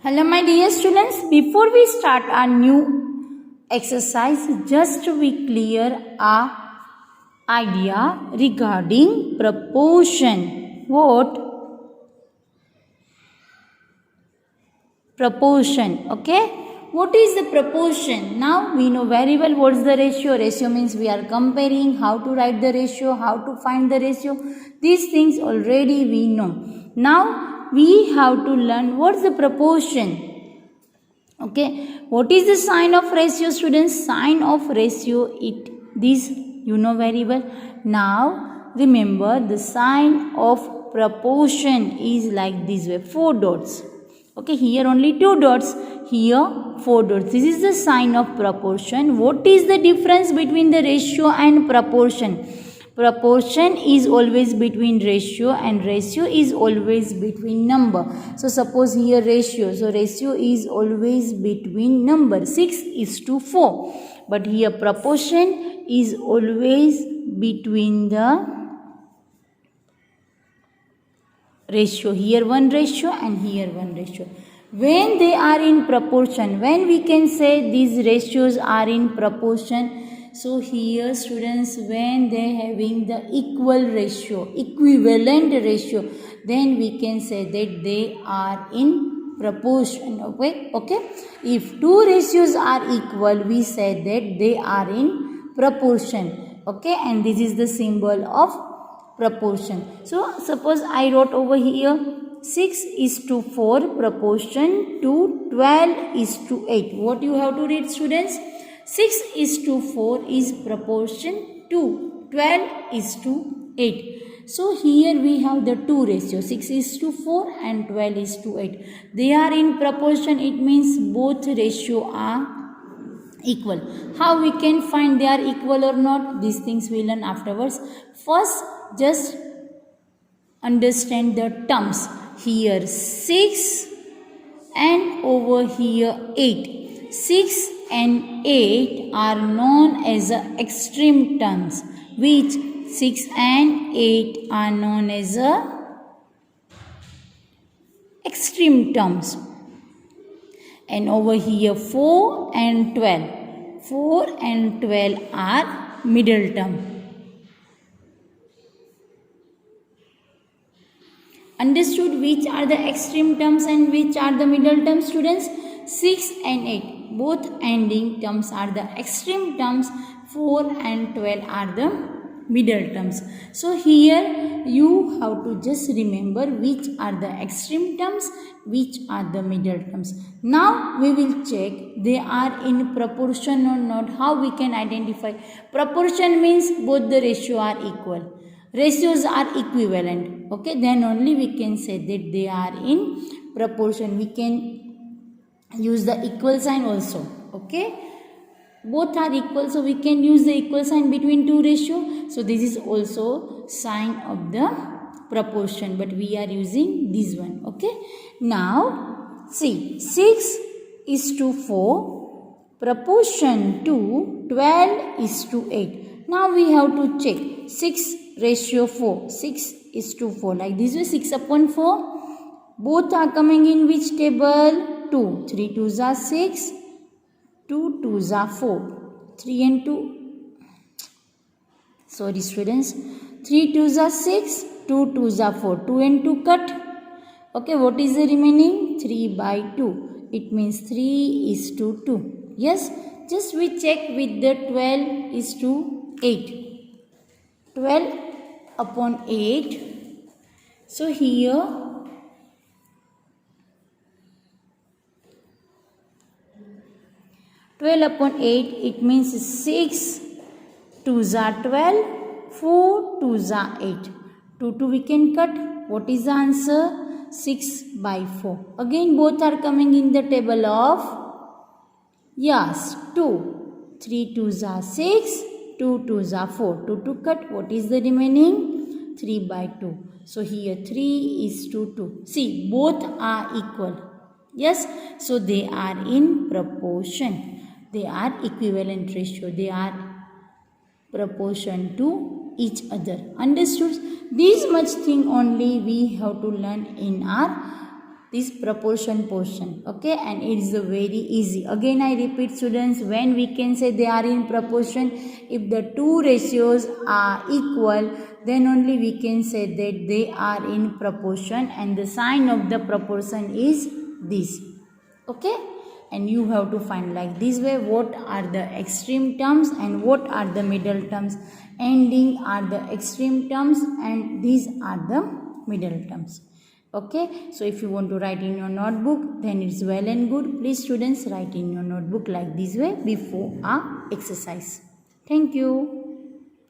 Hello my dear students, before we start our new exercise, just we clear our idea regarding proportion. What? Proportion, okay? What is the proportion? Now we know very well what is the ratio. Ratio means we are comparing, how to write the ratio, how to find the ratio. These things already we know. Now we have to learn what's the proportion. Okay, what is the sign of ratio, students? Sign of ratio, this you know very well. Now remember, the sign of proportion is like this way, 4 dots. Okay, here only 2 dots, here 4 dots. This is the sign of proportion. What is the difference between the ratio and proportion? Proportion is always between ratio and ratio is always between number. So suppose here ratio. So ratio is always between number 6:4. But here proportion is always between the ratio. Here one ratio and here one ratio. When they are in proportion, when we can say these ratios are in proportion, so here students, when they having the equal ratio, equivalent ratio, then we can say that they are in proportion. Okay. If two ratios are equal, we say that they are in proportion. Okay, and this is the symbol of proportion. So suppose I wrote over here 6:4 proportion to 12:8. What you have to read, students? 6:4 is proportion to 12:8. So here we have the two ratios, 6:4 and 12:8. They are in proportion. It means both ratio are equal. How we can find they are equal or not? These things we learn afterwards. First, just understand the terms. Here 6 and over here 8. 6 and 8 are known as extreme terms, which 6 and 8 are known as extreme terms. And over here 4 and 12. 4 and 12 are middle term. Understood which are the extreme terms and which are the middle terms, students? 6 and 8. Both ending terms are the extreme terms. 4 and 12 are the middle terms. So here you have to just remember which are the extreme terms, which are the middle terms. Now we will check they are in proportion or not. How we can identify? Proportion means both the ratio are equal. Ratios are equivalent. Okay, then only we can say that they are in proportion. We can use the equal sign also. Okay, both are equal, so we can use the equal sign between two ratio. So this is also sign of the proportion, but we are using this one. Okay, now see, 6:4 proportion to 12:8. Now we have to check 6:4. 6:4, like this way, 6/4. Both are coming in which table? 2. 3 2s are 6. 2 2s are 4. 3 and 2. Sorry students. 3 2s are 6. 2 2s are 4. 2 and 2 cut. Okay, what is the remaining? 3/2. It means 3:2. Yes, just we check with the 12:8. 12/8. So here 12/8, it means 6 2s are 12, 4 2s are 8. 2 we can cut. What is the answer? 6/4. Again both are coming in the table of, yes, 2. 3 2s are 6, 2 2s are 4. 2 cut. What is the remaining? 3/2. So here 3:2. See, both are equal. Yes, so they are in proportion. They are equivalent ratio. They are proportion to each other. Understood? This much thing only we have to learn in our this proportion portion. Okay, and it is very easy. Again I repeat students, when we can say they are in proportion, if the two ratios are equal, then only we can say that they are in proportion, and the sign of the proportion is this. Okay, and you have to find like this way what are the extreme terms and what are the middle terms. Ending are the extreme terms and these are the middle terms. Okay, so if you want to write in your notebook, then it's well and good. Please students, write in your notebook like this way before our exercise. Thank you.